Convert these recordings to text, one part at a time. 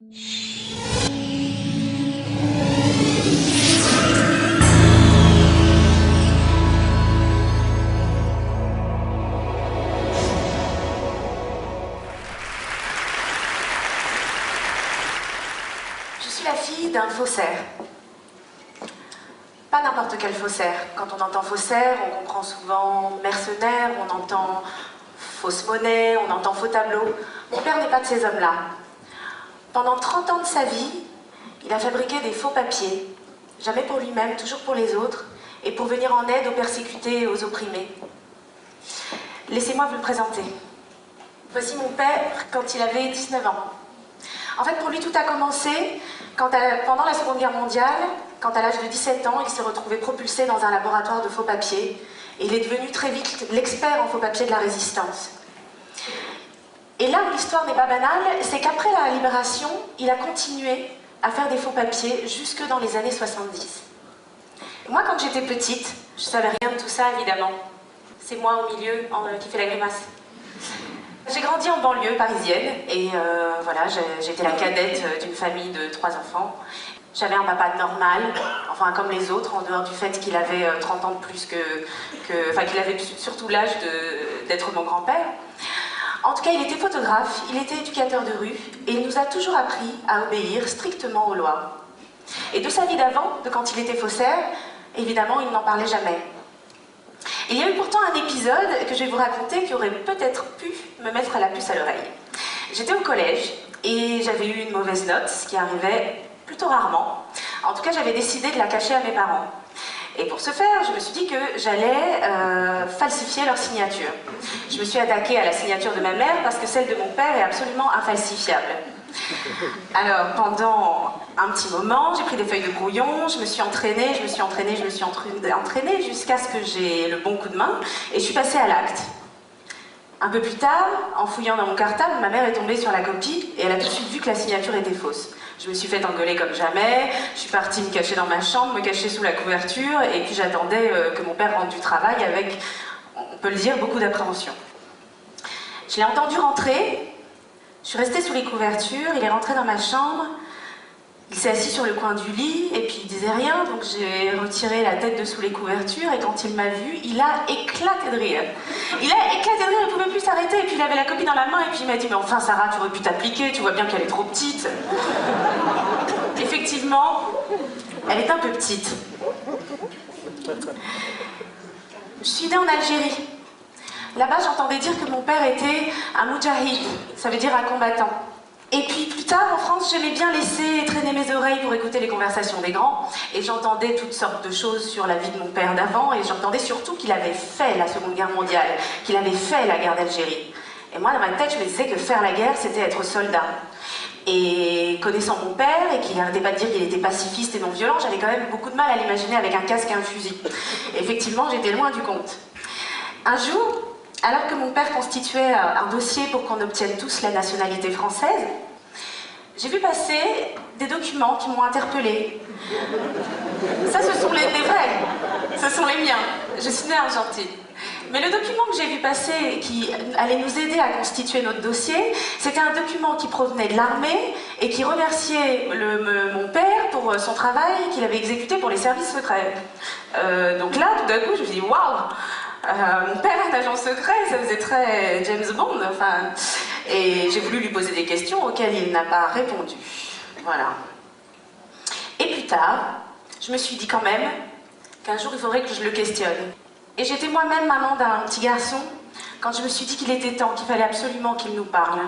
Je suis la fille d'un faussaire. Pas n'importe quel faussaire. Quand on entend faussaire, on comprend souvent mercenaire, on entend fausse monnaie, on entend faux tableau. Mon père n'est pas de ces hommes-là. Pendant 30 ans de sa vie, il a fabriqué des faux papiers. Jamais pour lui-même, toujours pour les autres, et pour venir en aide aux persécutés et aux opprimés. Laissez-moi vous le présenter. Voici mon père quand il avait 19 ans. En fait, pour lui, tout a commencé pendant la Seconde Guerre mondiale, quand à l'âge de 17 ans, il s'est retrouvé propulsé dans un laboratoire de faux papiers. Et il est devenu très vite l'expert en faux papiers de la résistance. Et là où l'histoire n'est pas banale, c'est qu'après la libération, il a continué à faire des faux papiers jusque dans les années 70. Et moi, quand j'étais petite, je ne savais rien de tout ça, évidemment. C'est moi au milieu qui fait la grimace. J'ai grandi en banlieue parisienne et voilà, j'étais la cadette d'une famille de 3 enfants. J'avais un papa normal, enfin comme les autres, en dehors du fait qu'il avait 30 ans de plus enfin qu'il avait surtout l'âge d'être mon grand-père. En tout cas, il était photographe, il était éducateur de rue et il nous a toujours appris à obéir strictement aux lois. Et de sa vie d'avant, de quand il était faussaire, évidemment, il n'en parlait jamais. Et il y a eu pourtant un épisode que je vais vous raconter qui aurait peut-être pu me mettre la puce à l'oreille. J'étais au collège et j'avais eu une mauvaise note, ce qui arrivait plutôt rarement. En tout cas, j'avais décidé de la cacher à mes parents. Et pour ce faire, je me suis dit que j'allais falsifier leur signature. Je me suis attaquée à la signature de ma mère parce que celle de mon père est absolument infalsifiable. Alors, pendant un petit moment, j'ai pris des feuilles de brouillon, je me suis entraînée jusqu'à ce que j'ai le bon coup de main et je suis passée à l'acte. Un peu plus tard, en fouillant dans mon cartable, ma mère est tombée sur la copie et elle a tout de suite vu que la signature était fausse. Je me suis fait engueuler comme jamais, je suis partie me cacher dans ma chambre, me cacher sous la couverture et puis j'attendais que mon père rentre du travail avec, on peut le dire, beaucoup d'appréhension. Je l'ai entendu rentrer, je suis restée sous les couvertures, il est rentré dans ma chambre, il s'est assis sur le coin du lit et puis il disait rien, donc j'ai retiré la tête de sous les couvertures et quand il m'a vue, il a éclaté de rire. Il a éclaté de rire, il ne pouvait plus s'arrêter et puis il avait la copie dans la main et puis il m'a dit « Mais enfin Sarah, tu aurais pu t'appliquer, tu vois bien qu'elle est trop petite. » Effectivement, elle est un peu petite. Je suis née en Algérie. Là-bas, j'entendais dire que mon père était un moudjahid, ça veut dire un combattant. Et puis plus tard, en France, j'aimais bien laisser traîner mes oreilles pour écouter les conversations des grands. Et j'entendais toutes sortes de choses sur la vie de mon père d'avant. Et j'entendais surtout qu'il avait fait la Seconde Guerre mondiale, qu'il avait fait la guerre d'Algérie. Et moi, dans ma tête, je me disais que faire la guerre, c'était être soldat. Et connaissant mon père, et qu'il n'arrêtait pas de dire qu'il était pacifiste et non violent, j'avais quand même beaucoup de mal à l'imaginer avec un casque et un fusil. Et effectivement, j'étais loin du compte. Un jour, alors que mon père constituait un dossier pour qu'on obtienne tous la nationalité française, j'ai vu passer des documents qui m'ont interpellée. Ça, ce sont les vrais, ce sont les miens. Je suis née en Argentine. Mais le document que j'ai vu passer, qui allait nous aider à constituer notre dossier, c'était un document qui provenait de l'armée et qui remerciait mon père pour son travail qu'il avait exécuté pour les services secrets. Donc là, tout d'un coup, je me suis dit, waouh! Mon père est un agent secret, ça faisait très James Bond, enfin, et j'ai voulu lui poser des questions auxquelles il n'a pas répondu. Voilà. Et plus tard, je me suis dit quand même qu'un jour il faudrait que je le questionne. Et j'étais moi-même maman d'un petit garçon quand je me suis dit qu'il était temps, qu'il fallait absolument qu'il nous parle.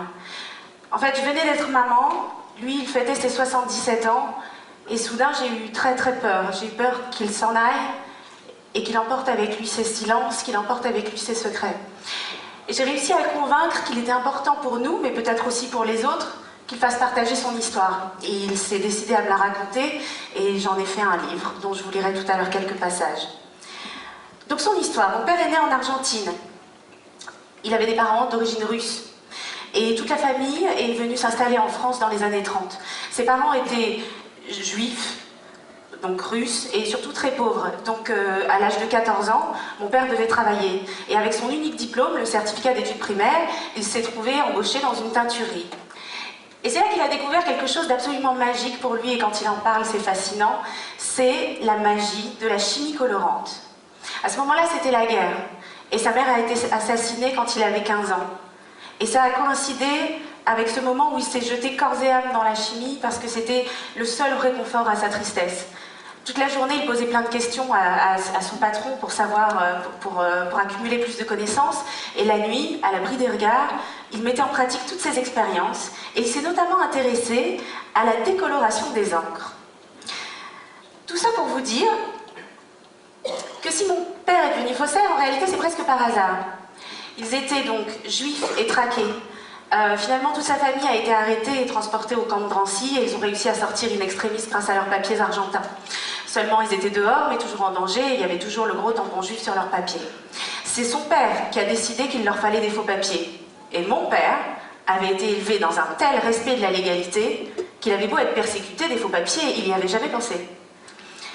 En fait, je venais d'être maman, lui il fêtait ses 77 ans, et soudain j'ai eu très très peur. J'ai eu peur qu'il s'en aille, et qu'il emporte avec lui ses silences, qu'il emporte avec lui ses secrets. Et j'ai réussi à le convaincre qu'il était important pour nous, mais peut-être aussi pour les autres, qu'il fasse partager son histoire. Et il s'est décidé à me la raconter, et j'en ai fait un livre, dont je vous lirai tout à l'heure quelques passages. Donc son histoire, mon père est né en Argentine. Il avait des parents d'origine russe. Et toute la famille est venue s'installer en France dans les années 30. Ses parents étaient juifs, donc russe, et surtout très pauvre. Donc à l'âge de 14 ans, mon père devait travailler. Et avec son unique diplôme, le certificat d'études primaires, il s'est trouvé embauché dans une teinturerie. Et c'est là qu'il a découvert quelque chose d'absolument magique pour lui, et quand il en parle, c'est fascinant, c'est la magie de la chimie colorante. À ce moment-là, c'était la guerre, et sa mère a été assassinée quand il avait 15 ans. Et ça a coïncidé avec ce moment où il s'est jeté corps et âme dans la chimie, parce que c'était le seul réconfort à sa tristesse. Toute la journée, il posait plein de questions à son patron pour savoir, pour accumuler plus de connaissances. Et la nuit, à l'abri des regards, il mettait en pratique toutes ses expériences. Et il s'est notamment intéressé à la décoloration des encres. Tout ça pour vous dire que si mon père est devenu faussaire, en réalité, c'est presque par hasard. Ils étaient donc juifs et traqués. Finalement, toute sa famille a été arrêtée et transportée au camp de Drancy, et ils ont réussi à sortir in extremis grâce à leurs papiers argentins. Seulement, ils étaient dehors, mais toujours en danger, et il y avait toujours le gros tampon juif sur leurs papiers. C'est son père qui a décidé qu'il leur fallait des faux papiers. Et mon père avait été élevé dans un tel respect de la légalité qu'il avait beau être persécuté des faux papiers, il n'y avait jamais pensé.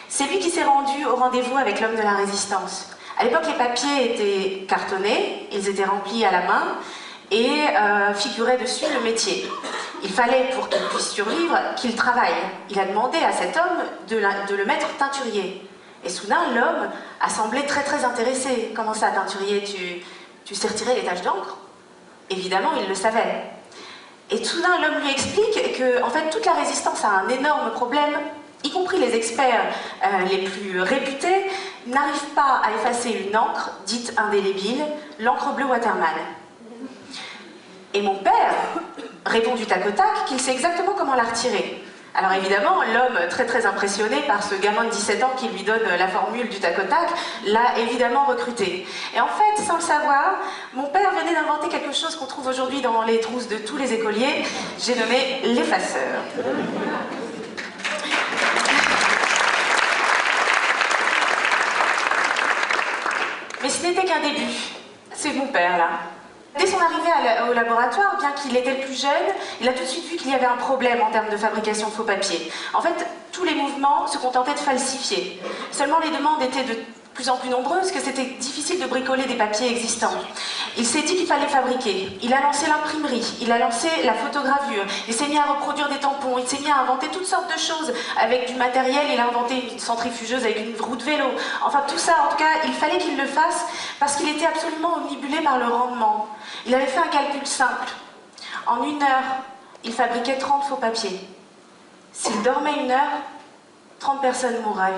C'est lui qui s'est rendu au rendez-vous avec l'homme de la résistance. À l'époque, les papiers étaient cartonnés, ils étaient remplis à la main, et figurait dessus le métier. Il fallait, pour qu'il puisse survivre, qu'il travaille. Il a demandé à cet homme de le mettre teinturier. Et soudain, l'homme a semblé très intéressé. Comment ça, teinturier, tu sais retirer les taches d'encre? Évidemment, il le savait. Et soudain, l'homme lui explique que, en fait, toute la résistance a un énorme problème, y compris les experts les plus réputés, n'arrivent pas à effacer une encre dite indélébile, l'encre bleue Waterman. Et mon père répond du tac au tac qu'il sait exactement comment la retirer. Alors évidemment, l'homme, très impressionné par ce gamin de 17 ans qui lui donne la formule du tac au tac, l'a évidemment recruté. Et en fait, sans le savoir, mon père venait d'inventer quelque chose qu'on trouve aujourd'hui dans les trousses de tous les écoliers, j'ai nommé l'effaceur. Mais ce n'était qu'un début. C'est mon père, là. Dès son arrivée au laboratoire, bien qu'il était le plus jeune, il a tout de suite vu qu'il y avait un problème en termes de fabrication de faux papiers. En fait, tous les mouvements se contentaient de falsifier. Seulement les demandes étaient de plus en plus nombreuses, que c'était difficile de bricoler des papiers existants. Il s'est dit qu'il fallait fabriquer. Il a lancé l'imprimerie, il a lancé la photogravure, il s'est mis à reproduire des tampons, il s'est mis à inventer toutes sortes de choses avec du matériel, il a inventé une centrifugeuse avec une roue de vélo. Enfin tout ça, en tout cas, il fallait qu'il le fasse parce qu'il était absolument omnibulé par le rendement. Il avait fait un calcul simple. En 1 heure, il fabriquait 30 faux papiers. S'il dormait 1 heure, 30 personnes mourraient.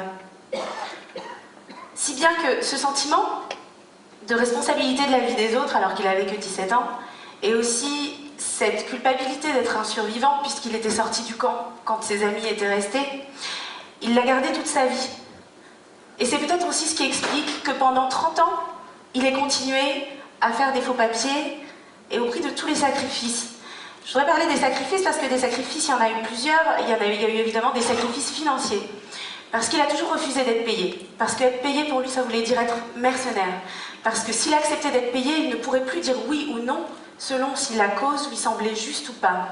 Si bien que ce sentiment de responsabilité de la vie des autres, alors qu'il avait que 17 ans, et aussi cette culpabilité d'être un survivant, puisqu'il était sorti du camp quand ses amis étaient restés, il l'a gardé toute sa vie. Et c'est peut-être aussi ce qui explique que pendant 30 ans, il ait continué à faire des faux papiers, et au prix de tous les sacrifices. Je voudrais parler des sacrifices parce que des sacrifices, il y en a eu plusieurs. Il y a eu évidemment des sacrifices financiers. Parce qu'il a toujours refusé d'être payé. Parce qu'être payé pour lui, ça voulait dire être mercenaire. Parce que s'il acceptait d'être payé, il ne pourrait plus dire oui ou non, selon si la cause lui semblait juste ou pas.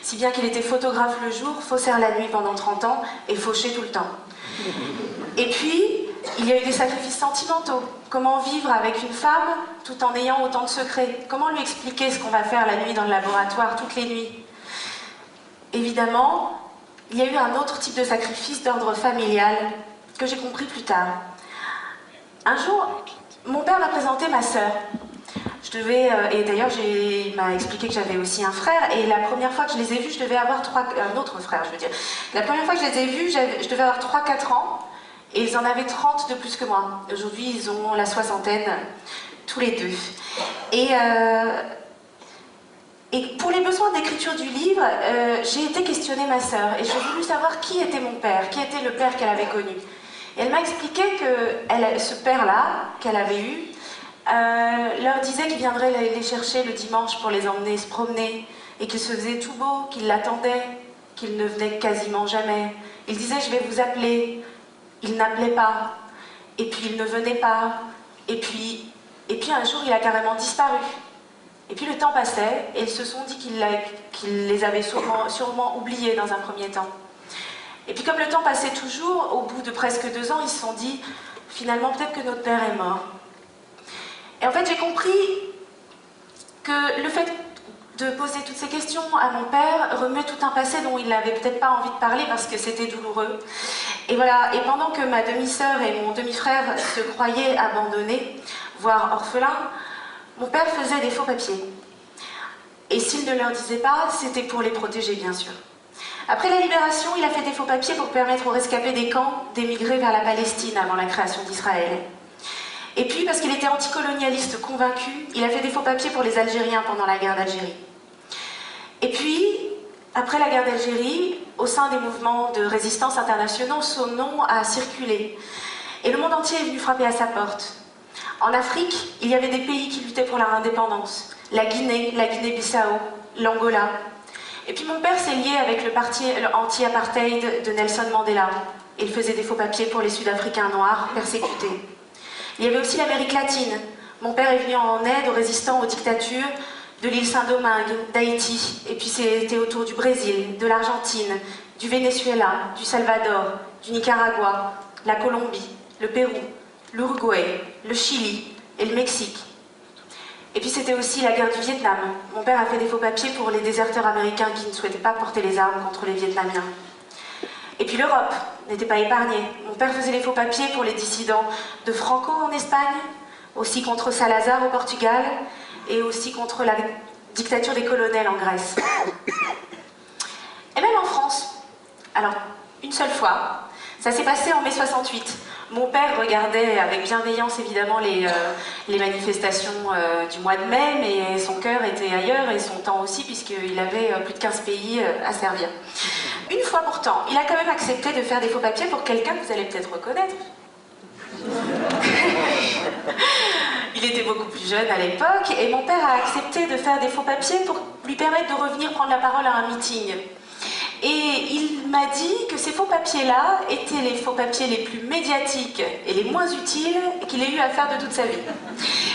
Si bien qu'il était photographe le jour, faussaire la nuit pendant 30 ans, et fauché tout le temps. Et puis, il y a eu des sacrifices sentimentaux. Comment vivre avec une femme tout en ayant autant de secrets? Comment lui expliquer ce qu'on va faire la nuit dans le laboratoire, toutes les nuits? Évidemment, il y a eu un autre type de sacrifice d'ordre familial que j'ai compris plus tard. Un jour, mon père m'a présenté ma sœur. Et d'ailleurs, il m'a expliqué que j'avais aussi un frère, et la première fois que je les ai vus, je devais avoir un autre frère, je veux dire. La première fois que je les ai vus, je devais avoir 3-4 ans, et ils en avaient 30 de plus que moi. Aujourd'hui, ils ont la soixantaine, tous les deux. Et pour les besoins d'écriture du livre, j'ai été questionner ma sœur, et j'ai voulu savoir qui était mon père, qui était le père qu'elle avait connu. Et elle m'a expliqué que ce père-là, qu'elle avait eu, leur disait qu'il viendrait les chercher le dimanche pour les emmener se promener, et qu'il se faisait tout beau, qu'il l'attendait, qu'il ne venait quasiment jamais. Il disait « je vais vous appeler ». Il n'appelait pas, et puis il ne venait pas, et puis un jour il a carrément disparu. Et puis le temps passait, et ils se sont dit qu'il les avait sûrement oubliés dans un premier temps. Et puis comme le temps passait toujours, au bout de presque 2 ans, ils se sont dit, finalement peut-être que notre père est mort. Et en fait j'ai compris que le fait de poser toutes ces questions à mon père remuait tout un passé dont il n'avait peut-être pas envie de parler parce que c'était douloureux. Et voilà, et pendant que ma demi-sœur et mon demi-frère se croyaient abandonnés, voire orphelins, mon père faisait des faux papiers. Et s'il ne leur disait pas, c'était pour les protéger, bien sûr. Après la libération, il a fait des faux papiers pour permettre aux rescapés des camps d'émigrer vers la Palestine avant la création d'Israël. Et puis, parce qu'il était anticolonialiste convaincu, il a fait des faux papiers pour les Algériens pendant la guerre d'Algérie. Et puis, après la guerre d'Algérie, au sein des mouvements de résistance internationaux, son nom a circulé. Et le monde entier est venu frapper à sa porte. En Afrique, il y avait des pays qui luttaient pour leur indépendance. La Guinée-Bissau, l'Angola. Et puis mon père s'est lié avec le parti anti-apartheid de Nelson Mandela. Il faisait des faux papiers pour les Sud-Africains noirs persécutés. Il y avait aussi l'Amérique latine. Mon père est venu en aide aux résistants aux dictatures de l'île Saint-Domingue, d'Haïti. Et puis c'était autour du Brésil, de l'Argentine, du Venezuela, du Salvador, du Nicaragua, la Colombie, le Pérou, l'Uruguay, le Chili et le Mexique. Et puis c'était aussi la guerre du Vietnam. Mon père a fait des faux papiers pour les déserteurs américains qui ne souhaitaient pas porter les armes contre les Vietnamiens. Et puis l'Europe n'était pas épargnée. Mon père faisait les faux papiers pour les dissidents de Franco en Espagne, aussi contre Salazar au Portugal, et aussi contre la dictature des colonels en Grèce. Et même en France. Alors, une seule fois, ça s'est passé en mai 68. Mon père regardait avec bienveillance évidemment les manifestations du mois de mai, mais son cœur était ailleurs et son temps aussi, puisqu'il avait plus de 15 pays à servir. Une fois pourtant, il a quand même accepté de faire des faux papiers pour quelqu'un que vous allez peut-être reconnaître. Il était beaucoup plus jeune à l'époque, et mon père a accepté de faire des faux papiers pour lui permettre de revenir prendre la parole à un meeting. Et il m'a dit que ces faux papiers-là étaient les faux papiers les plus médiatiques et les moins utiles qu'il ait eu à faire de toute sa vie.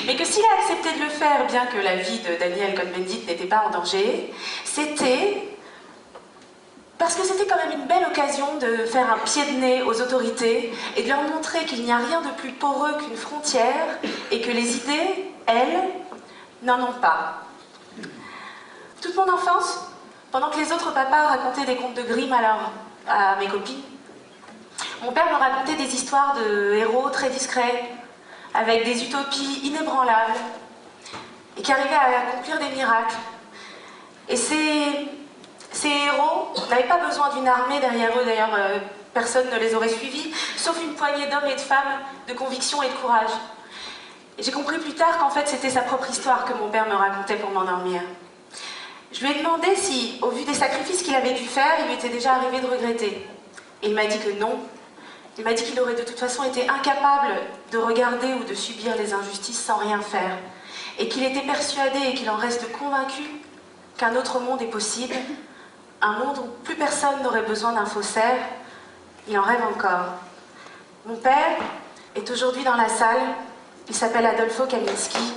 Mais que s'il a accepté de le faire, bien que la vie de Daniel Cohn-Bendit n'était pas en danger, c'était parce que c'était quand même une belle occasion de faire un pied de nez aux autorités et de leur montrer qu'il n'y a rien de plus poreux qu'une frontière et que les idées, elles, n'en ont pas. Toute mon enfance, pendant que les autres papas racontaient des contes de Grimm à mes copines, mon père me racontait des histoires de héros très discrets, avec des utopies inébranlables, et qui arrivaient à accomplir des miracles. Et ces héros n'avaient pas besoin d'une armée derrière eux, d'ailleurs personne ne les aurait suivis, sauf une poignée d'hommes et de femmes de conviction et de courage. Et j'ai compris plus tard qu'en fait c'était sa propre histoire que mon père me racontait pour m'endormir. Je lui ai demandé si, au vu des sacrifices qu'il avait dû faire, il lui était déjà arrivé de regretter. Et il m'a dit que non. Il m'a dit qu'il aurait de toute façon été incapable de regarder ou de subir les injustices sans rien faire. Et qu'il était persuadé et qu'il en reste convaincu qu'un autre monde est possible, un monde où plus personne n'aurait besoin d'un faussaire. Il en rêve encore. Mon père est aujourd'hui dans la salle. Il s'appelle Adolfo Kaminski.